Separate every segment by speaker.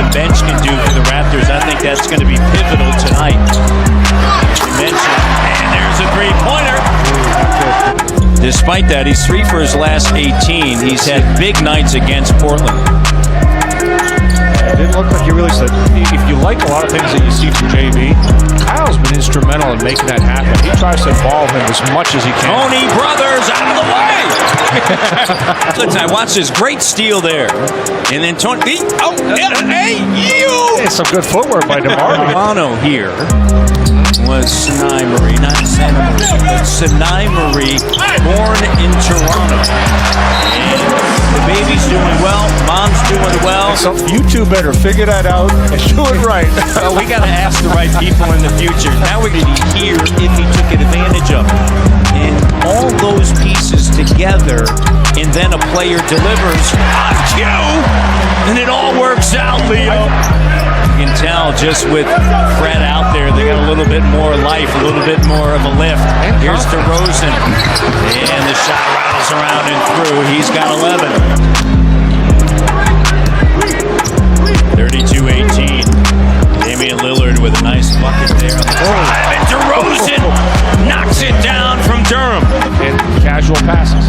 Speaker 1: the bench can do for the Raptors. I think that's going to be pivotal tonight. And there's a three-pointer. Despite that, he's 3 for his last 18. He's had big nights against Portland.
Speaker 2: It didn't look like he really said, if you like a lot of things that you see from JV, Kyle's been instrumental in making that happen. He tries to involve him as much as he can.
Speaker 1: Tony Brothers out of the way! Listen, I watched this great steal there. And then Tony, hey, you!
Speaker 2: It's some good footwork by Demar.
Speaker 1: Toronto here was Sinai Marie, not Santa Marie, but Sinai Marie, born in Toronto. And the baby's doing well, mom's doing well.
Speaker 2: So you two better figure that out and do it right.
Speaker 1: Well, we got to ask the right people in the future. Now we're going to hear if he took advantage of it. And all those pieces together, and then a player delivers on cue, and it all works out, Leo. You can tell just with Fred out there, they got a little bit more life, a little bit more of a lift. Here's Derozan, and the shot rattles around and through. He's got 11. 32-18. Damian Lillard with a nice bucket there on the drive, and Derozan knocks it down from Durham.
Speaker 2: And casual passes.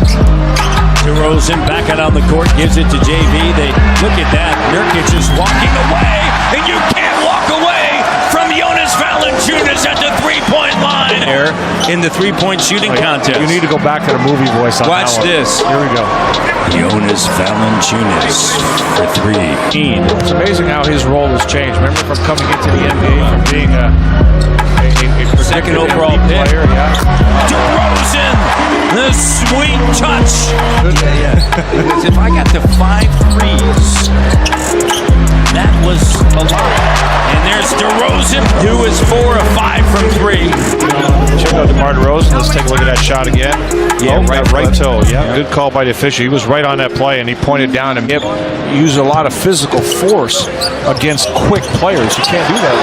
Speaker 1: Derozan back out on the court, gives it to JV. They look at that. Nurkic is walking away, and you can't walk away from Jonas Valanciunas at the three-point line. There in the three-point shooting contest.
Speaker 2: You need to go back to the movie voice on
Speaker 1: Watch
Speaker 2: that one.
Speaker 1: this.
Speaker 2: Here we go.
Speaker 1: Jonas Valanciunas for 3.
Speaker 2: It's amazing how his role has changed. Remember from coming into the NBA, from being a
Speaker 1: second overall pick.
Speaker 2: Player, yeah.
Speaker 1: Derozan, the sweet touch. If I got to 5 threes, that was a lot. And there's Derozan, who is 4 of 5 from 3.
Speaker 2: Check out Demar Derozan. Let's take a look at that shot again.
Speaker 1: Yeah,
Speaker 2: right toe. Yeah, good call by the official. He was right on that play, and he pointed down and used a lot of physical force against quick players. You can't do that.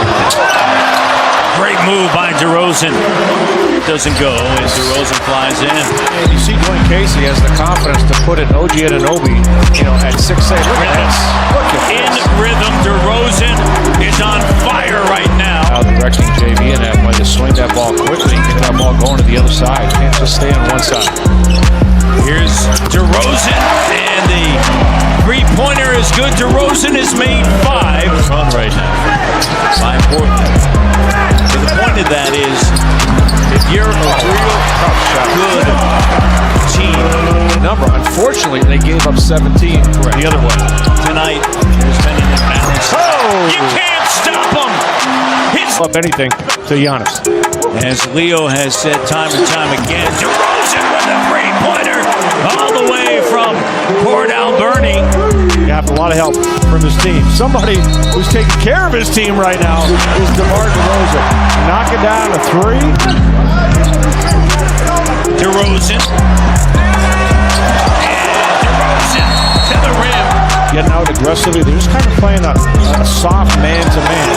Speaker 1: Great move by Derozan. Doesn't go, and Derozan flies in.
Speaker 2: And you see Dwayne Casey has the confidence to put an OG Anunoby, at 6'8". Look at this. Look at
Speaker 1: in
Speaker 2: this.
Speaker 1: rhythm, Derozan is on fire right now.
Speaker 2: Now directing JV in that way to swing that ball quickly and get that ball going to the other side. You can't just stay on one side.
Speaker 1: Here's Derozan, and the three-pointer is good. Derozan has made 5 run right now by Portland. So the point of that is, if you're a real good team,
Speaker 2: Unfortunately, they gave up 17 the other way.
Speaker 1: Tonight, there's been an imbalance. You can't stop him!
Speaker 2: Up anything to Giannis.
Speaker 1: As Leo has said time and time again, Derozan with a three-pointer all the way from Port Alberni.
Speaker 2: You have a lot of help from his team. Somebody who's taking care of his team right now is Demar Derozan. Knock it down to 3.
Speaker 1: Derozan. And Derozan to the rim.
Speaker 2: Getting out aggressively. They're just kind of playing a soft man-to-man.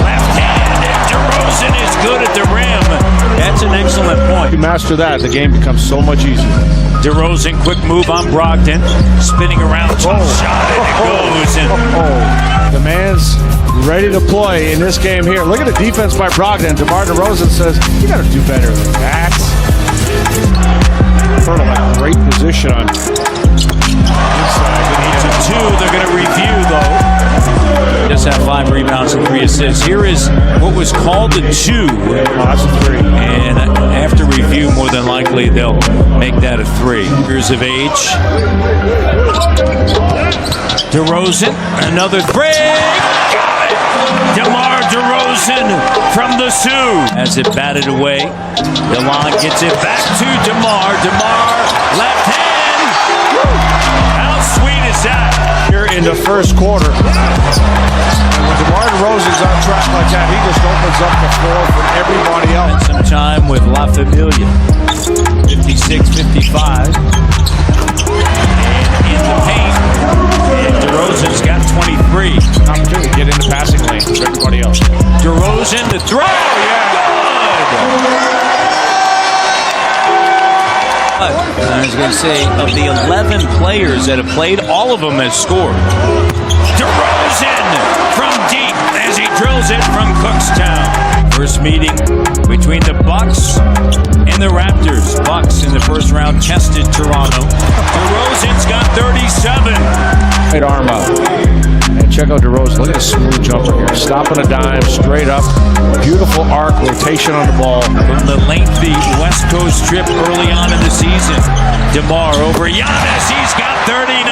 Speaker 1: Left hand, and Derozan is good at the rim. That's an excellent point.
Speaker 2: You master that, the game becomes so much easier.
Speaker 1: Derozan, quick move on Brogdon. Spinning around, shot, and it goes. And
Speaker 2: the man's ready to play in this game here. Look at the defense by Brogdon. Demar Derozan says, you got to do better than that. Fertile, a great position on inside.
Speaker 1: Needs a 2. They're going to review, though. Just have 5 rebounds and 3 assists. Here is what was called a 2.
Speaker 2: That's a 3.
Speaker 1: And after review, more than likely, they'll make that a 3. Years of age. Derozan, another 3. Got it! Demar Derozan from the Sioux. Has it batted away. DeLon gets it back to Demar. Demar, left hand. How sweet is that?
Speaker 2: Here in the first quarter. And when DeMar DeRozan's on track like that, he just opens up the floor for everybody else.
Speaker 1: Spent some time with La Familia. 56-55. And in the paint. And Derozan's got 23.
Speaker 2: Opportunity to get in the passing lane for everybody else.
Speaker 1: Derozan, the throw. Good. I was going to say, of the 11 players that have played, all of them have scored. Derozan from deep as he drills it from Cookstown. First meeting between the Bucks and the Raptors. Bucks in the first round tested Toronto. Derozan's got 37.
Speaker 2: Right arm out. And check out Derozan. Look at his smooth jumper here. Stopping a dime, straight up. Beautiful arc, rotation on the ball.
Speaker 1: From the lengthy West Coast trip early on in the season. Demar over Giannis. He's got 39.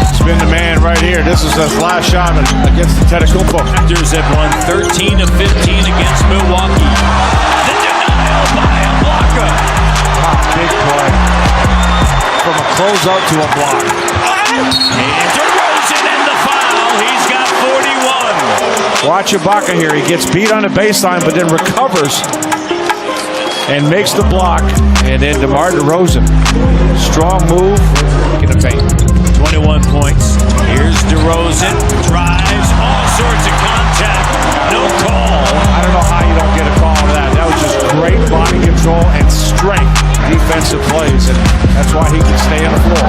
Speaker 2: He's been the man right here. This is his last shot against the Tedecumpo.
Speaker 1: Raptors have won 13 of 15 against Milwaukee. The denial by a blocker.
Speaker 2: Big play. From a closeout to a block.
Speaker 1: And Derozan in the foul. He's got 41.
Speaker 2: Watch Ibaka here. He gets beat on the baseline, but then recovers and makes the block. And then DeMar DeRozan. Strong move in the paint.
Speaker 1: 21 points. Here's DeRozan. Drives. All sorts of contact. No call.
Speaker 2: I don't know how you don't get a call on that. That was just great body control and strength defensive plays. And that's why he can stay on the floor.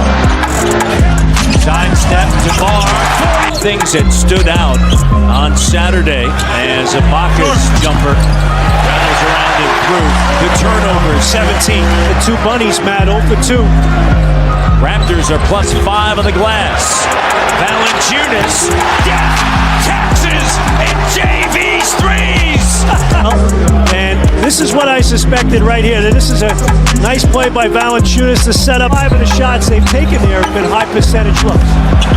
Speaker 1: Sidestep DeMar. Things that stood out on Saturday as Ibaka's jumper rattles around and through. The turnover, 17.
Speaker 3: The two bunnies, Matt, 0 for 2.
Speaker 1: Raptors are +5 on the glass. Valanciunas, taxes, and JV's threes.
Speaker 3: And this is what I suspected right here. That this is a nice play by Valanciunas to set up 5 of the shots they've taken there have been high percentage looks.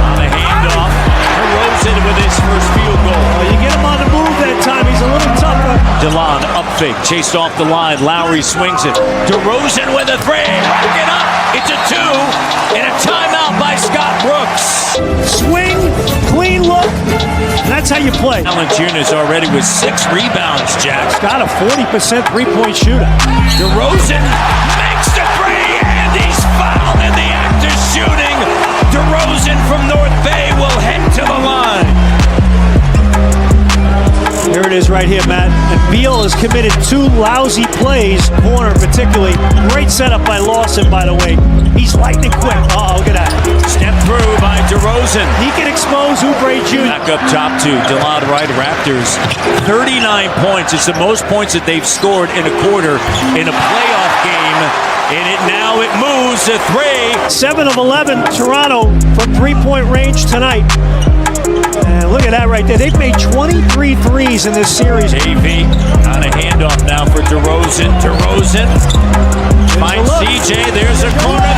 Speaker 1: On a handoff, DeRozan with his first field goal.
Speaker 3: Well, you get him on the move that time. He's a little tougher.
Speaker 1: DeLon up fake, chased off the line. Lowry swings it. DeRozan with a 3, racking up. It's a 2, and a timeout by Scott Brooks.
Speaker 3: Swing, clean look. And that's how you play.
Speaker 1: Valanciunas already with 6 rebounds, Jack.
Speaker 3: Got a 40% three-point shooter.
Speaker 1: DeRozan makes the 3, and he's fouled in the act of shooting. DeRozan from North Bay will head to the line.
Speaker 3: Here it is right here, Matt. And Beal has committed 2 lousy plays, corner particularly. Great setup by Lawson, by the way. He's lightning quick. Oh, look at that.
Speaker 1: Step through by DeRozan.
Speaker 3: He can expose Oubre Jr.
Speaker 1: Back up top to DeLon Wright. Raptors, 39 points. It's the most points that they've scored in a quarter in a playoff game. And now it moves to 3.
Speaker 3: 7 of 11, Toronto from three-point range tonight. And look at that right there. They've made 23 threes in this series.
Speaker 1: JV on a handoff now for DeRozan. DeRozan finds CJ. There's a corner.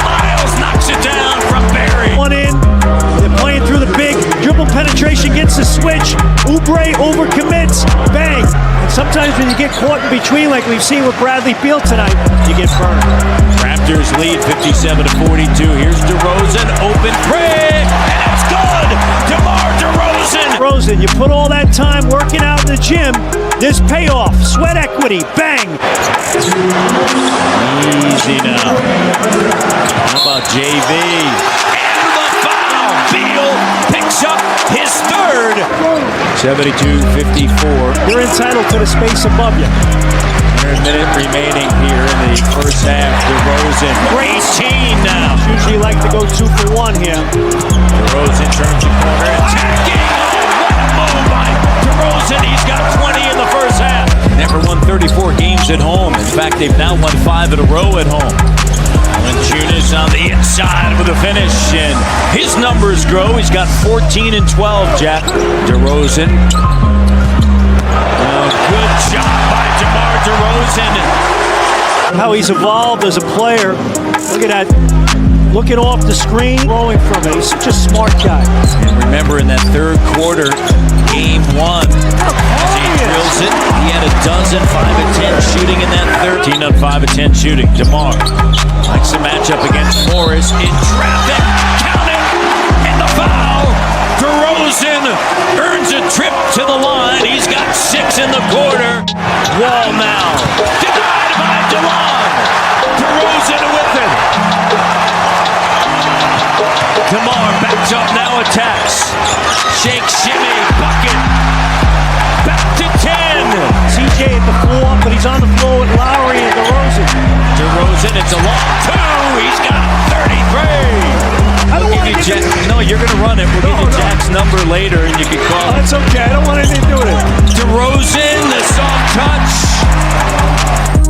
Speaker 1: Miles knocks it down from Barry.
Speaker 3: One in. They're playing through the big. Dribble penetration gets the switch. Oubre overcommits. Bang. And sometimes when you get caught in between, like we've seen with Bradley Beal tonight, you get burned.
Speaker 1: Raptors lead 57-42. Here's DeRozan. Open 3. And it's good. DeMar DeRozan.
Speaker 3: You put all that time working out in the gym, there's payoff, sweat equity, bang.
Speaker 1: Easy now. How about JV? And the foul. Beal picks up his 3rd. 72-54.
Speaker 3: You're entitled to the space above you.
Speaker 1: A minute remaining here in the first half. DeRozan, great team now.
Speaker 3: Usually like to go 2 for 1 here.
Speaker 1: DeRozan turns the corner, attacking. Oh, what a move by DeRozan. He's got 20 in the first half. Never won 34 games at home. In fact, they've now won 5 in a row at home. Valanciunas on the inside with a finish, and his numbers grow. He's got 14 and 12, Jack. DeRozan. Good job by DeMar DeRozan.
Speaker 3: How he's evolved as a player. Look at that. Looking off the screen, blowing from it. He's such a smart guy.
Speaker 1: And remember in that 3rd quarter, game 1, as he drills it, he had a dozen 5 of 10 shooting in that 13 on 5 of 10 shooting. DeMar likes the matchup against Morris in traffic. Count it, and the foul. DeRozan earns a trip to the line. He's got 6 in the quarter. Wall now. Denied by DeLon. DeRozan with it. DeMar backs up now, attacks. Shake, shimmy, bucket. Back to 10.
Speaker 3: CJ at the floor, but he's on the floor with Lowry and DeRozan.
Speaker 1: DeRozan Derozan. It's a long two. He's got 33.
Speaker 3: I don't want to get
Speaker 1: No, you're going to run it. We'll give you Jack's number later, and you can call
Speaker 3: Oh,
Speaker 1: it.
Speaker 3: that's okay. I don't want anything to do with it.
Speaker 1: Derozan, the soft touch.